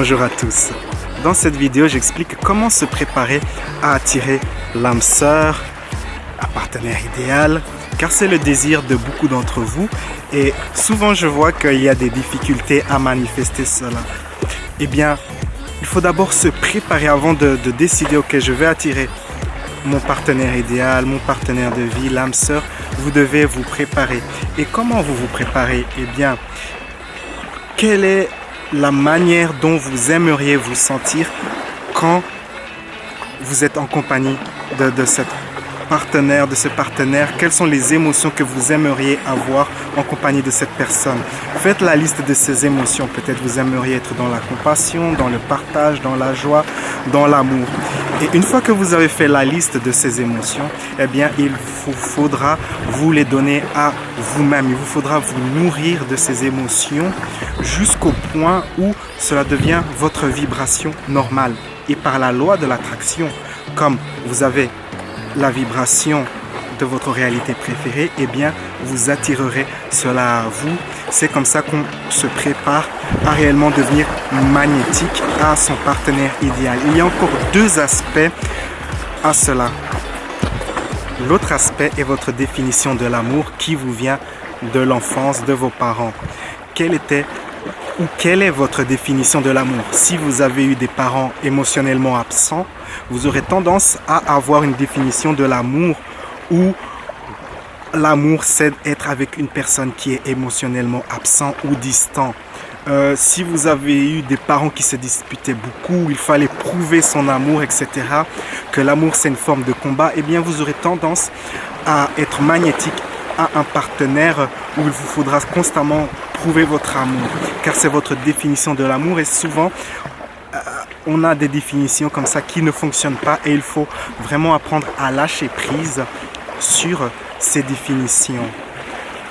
Bonjour à tous. Dans cette vidéo, j'explique comment se préparer à attirer l'âme sœur, un partenaire idéal, car c'est le désir de beaucoup d'entre vous et souvent je vois qu'il y a des difficultés à manifester cela. Eh bien, il faut d'abord se préparer avant de décider, ok, je vais attirer mon partenaire idéal, mon partenaire de vie, l'âme sœur. Vous devez vous préparer. Et comment vous vous préparez? Eh bien, quelle est la manière dont vous aimeriez vous sentir quand vous êtes en compagnie de cette partenaire, de ce partenaire? Quelles sont les émotions que vous aimeriez avoir en compagnie de cette personne? Faites la liste de ces émotions. Peut-être vous aimeriez être dans la compassion, dans le partage, dans la joie, dans l'amour. Et une fois que vous avez fait la liste de ces émotions, eh bien, il vous faudra vous les donner à vous-même. Il vous faudra vous nourrir de ces émotions jusqu'au point où cela devient votre vibration normale. Et par la loi de l'attraction, comme vous avez la vibration de votre réalité préférée, eh bien, vous attirerez cela à vous. C'est comme ça qu'on se prépare à réellement devenir magnétique à son partenaire idéal. Il y a encore deux aspects à cela. L'autre aspect est votre définition de l'amour qui vous vient de l'enfance, de vos parents. Quelle est votre définition de l'amour? Si vous avez eu des parents émotionnellement absents, vous aurez tendance à avoir une définition de l'amour où l'amour c'est être avec une personne qui est émotionnellement absent ou distant. Si vous avez eu des parents qui se disputaient beaucoup, il fallait prouver son amour, etc., que l'amour c'est une forme de combat, eh bien vous aurez tendance à être magnétique à un partenaire où il vous faudra constamment prouver votre amour, car c'est votre définition de l'amour et souvent on a des définitions comme ça qui ne fonctionnent pas et il faut vraiment apprendre à lâcher prise sur ces définitions.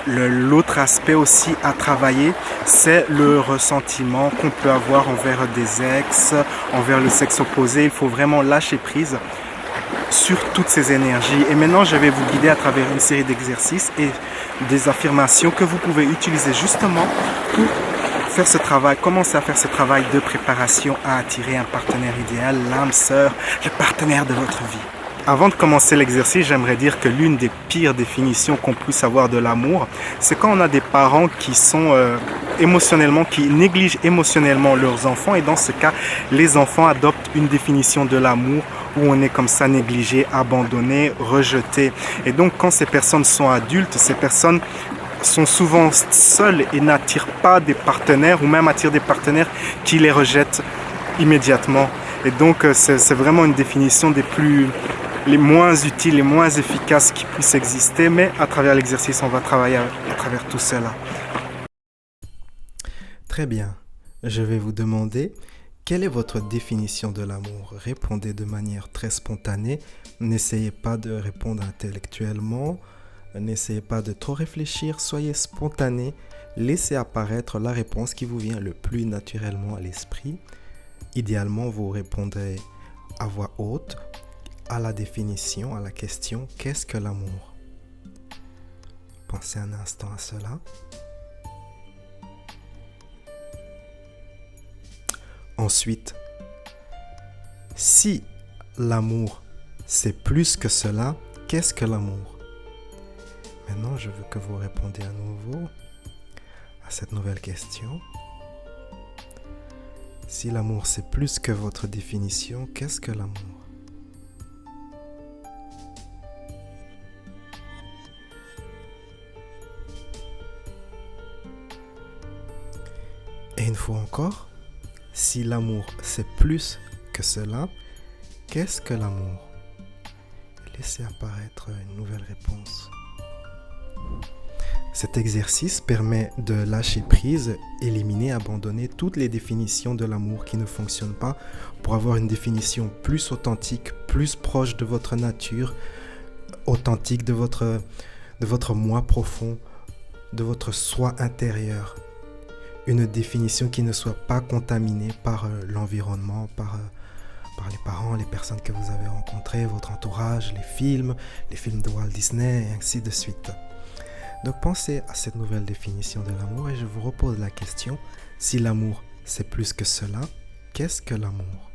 L'autre aspect aussi à travailler, c'est le ressentiment qu'on peut avoir envers des ex, envers le sexe opposé. Il faut vraiment lâcher prise sur toutes ces énergies. Et maintenant, je vais vous guider à travers une série d'exercices et des affirmations que vous pouvez utiliser justement pour faire ce travail, commencer à faire ce travail de préparation à attirer un partenaire idéal, l'âme sœur, le partenaire de votre vie. Avant de commencer l'exercice, j'aimerais dire que l'une des pires définitions qu'on puisse avoir de l'amour, c'est quand on a des parents qui sont qui négligent émotionnellement leurs enfants. Et dans ce cas, les enfants adoptent une définition de l'amour où on est comme ça négligé, abandonné, rejeté. Et donc, quand ces personnes sont adultes, ces personnes sont souvent seules et n'attirent pas des partenaires ou même attirent des partenaires qui les rejettent immédiatement. Et donc, c'est vraiment une définition les moins utiles, les moins efficaces qui puissent exister, mais à travers l'exercice, on va travailler à travers tout cela. Très bien. Je vais vous demander, quelle est votre définition de l'amour? Répondez de manière très spontanée. N'essayez pas de répondre intellectuellement. N'essayez pas de trop réfléchir. Soyez spontané. Laissez apparaître la réponse qui vous vient le plus naturellement à l'esprit. Idéalement, vous répondrez à voix haute à la définition, à la question « Qu'est-ce que l'amour ?» Pensez un instant à cela. Ensuite, si l'amour c'est plus que cela, qu'est-ce que l'amour? Maintenant, je veux que vous répondiez à nouveau à cette nouvelle question. Si l'amour c'est plus que votre définition, qu'est-ce que l'amour? Et une fois encore, si l'amour c'est plus que cela, qu'est-ce que l'amour? Laissez apparaître une nouvelle réponse. Cet exercice permet de lâcher prise, éliminer, abandonner toutes les définitions de l'amour qui ne fonctionnent pas pour avoir une définition plus authentique, plus proche de votre nature, authentique de votre moi profond, de votre soi intérieur. Une définition qui ne soit pas contaminée par l'environnement, par les parents, les personnes que vous avez rencontrées, votre entourage, les films de Walt Disney et ainsi de suite. Donc pensez à cette nouvelle définition de l'amour et je vous repose la question, si l'amour c'est plus que cela, qu'est-ce que l'amour?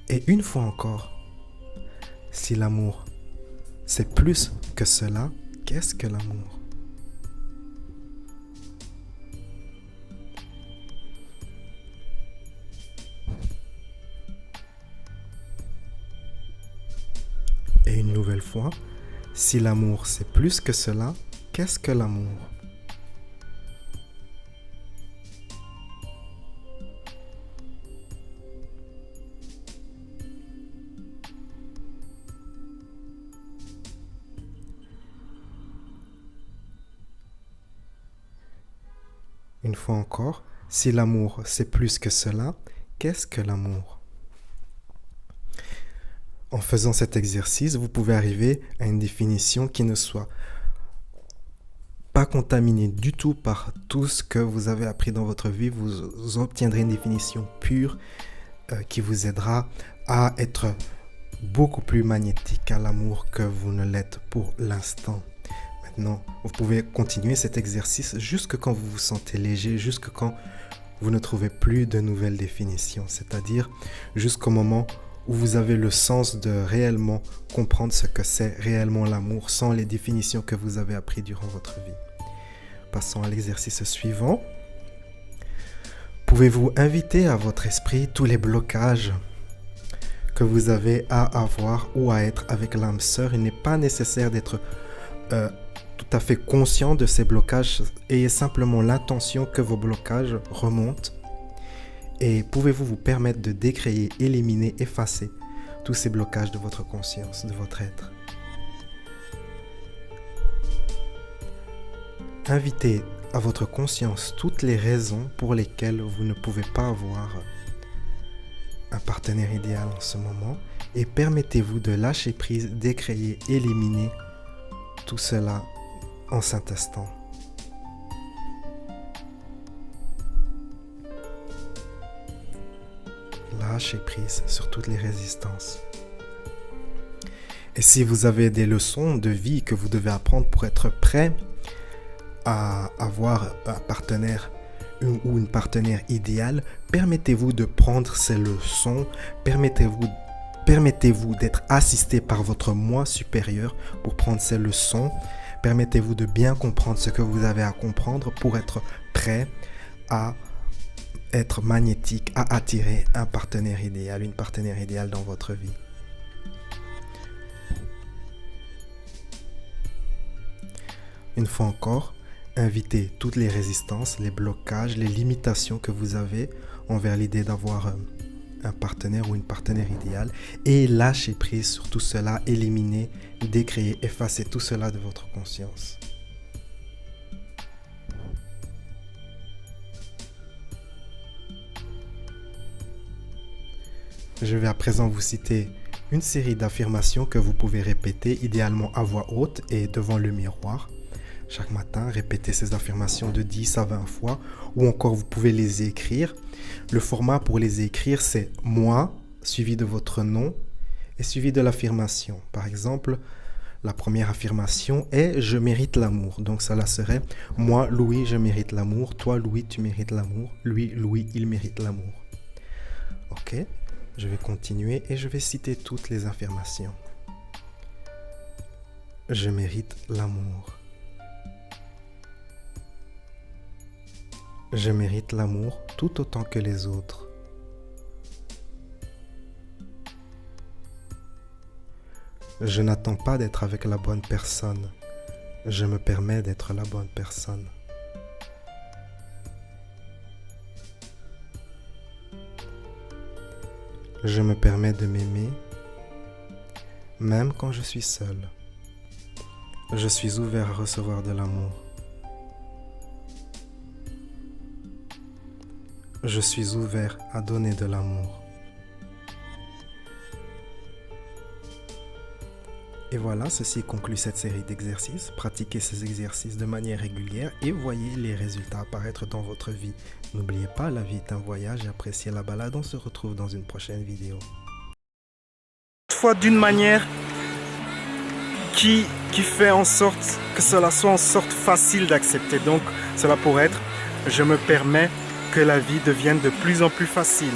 Et une fois encore, si l'amour, c'est plus que cela, qu'est-ce que l'amour? Et une nouvelle fois, si l'amour, c'est plus que cela, qu'est-ce que l'amour? Une fois encore, si l'amour, c'est plus que cela, qu'est-ce que l'amour? En faisant cet exercice, vous pouvez arriver à une définition qui ne soit pas contaminée du tout par tout ce que vous avez appris dans votre vie. Vous obtiendrez une définition pure qui vous aidera à être beaucoup plus magnétique à l'amour que vous ne l'êtes pour l'instant. Maintenant, vous pouvez continuer cet exercice jusque quand vous vous sentez léger, jusque quand vous ne trouvez plus de nouvelles définitions, c'est-à-dire jusqu'au moment où vous avez le sens de réellement comprendre ce que c'est réellement l'amour sans les définitions que vous avez apprises durant votre vie. Passons à l'exercice suivant. Pouvez-vous inviter à votre esprit tous les blocages que vous avez à avoir ou à être avec l'âme sœur? Il n'est pas nécessaire d'être tout à fait conscient de ces blocages. Ayez simplement l'intention que vos blocages remontent. Et pouvez-vous vous permettre de décréer, éliminer, effacer tous ces blocages de votre conscience, de votre être? Invitez à votre conscience toutes les raisons pour lesquelles vous ne pouvez pas avoir un partenaire idéal en ce moment et permettez-vous de lâcher prise, décréer, éliminer tout cela en cet instant. Lâchez prise sur toutes les résistances. Et si vous avez des leçons de vie que vous devez apprendre pour être prêt à avoir un partenaire ou une partenaire idéale, permettez-vous de prendre ces leçons, permettez-vous d'être assisté par votre moi supérieur pour prendre ces leçons, permettez-vous de bien comprendre ce que vous avez à comprendre pour être prêt à être magnétique, à attirer un partenaire idéal, une partenaire idéale dans votre vie. Une fois encore, invitez toutes les résistances, les blocages, les limitations que vous avez envers l'idée d'avoir un partenaire ou une partenaire idéale et lâchez prise sur tout cela, éliminez, décréez, effacez tout cela de votre conscience. Je vais à présent vous citer une série d'affirmations que vous pouvez répéter, idéalement à voix haute et devant le miroir. Chaque matin, répétez ces affirmations de 10 à 20 fois ou encore vous pouvez les écrire. Le format pour les écrire, c'est « moi » suivi de votre nom et suivi de l'affirmation. Par exemple, la première affirmation est « je mérite l'amour ». Donc cela serait « moi, Louis, je mérite l'amour ». Toi, Louis, tu mérites l'amour. Lui, Louis, il mérite l'amour. Ok ? Je vais continuer et je vais citer toutes les affirmations. Je mérite l'amour. Je mérite l'amour tout autant que les autres. Je n'attends pas d'être avec la bonne personne. Je me permets d'être la bonne personne. Je me permets de m'aimer, même quand je suis seul. Je suis ouvert à recevoir de l'amour. Je suis ouvert à donner de l'amour. Et voilà, ceci conclut cette série d'exercices. Pratiquez ces exercices de manière régulière et voyez les résultats apparaître dans votre vie. N'oubliez pas, la vie est un voyage et appréciez la balade. On se retrouve dans une prochaine vidéo. Fois d'une manière qui fait en sorte que cela soit en sorte facile d'accepter. Donc cela pourrait être, je me permets que la vie devienne de plus en plus facile.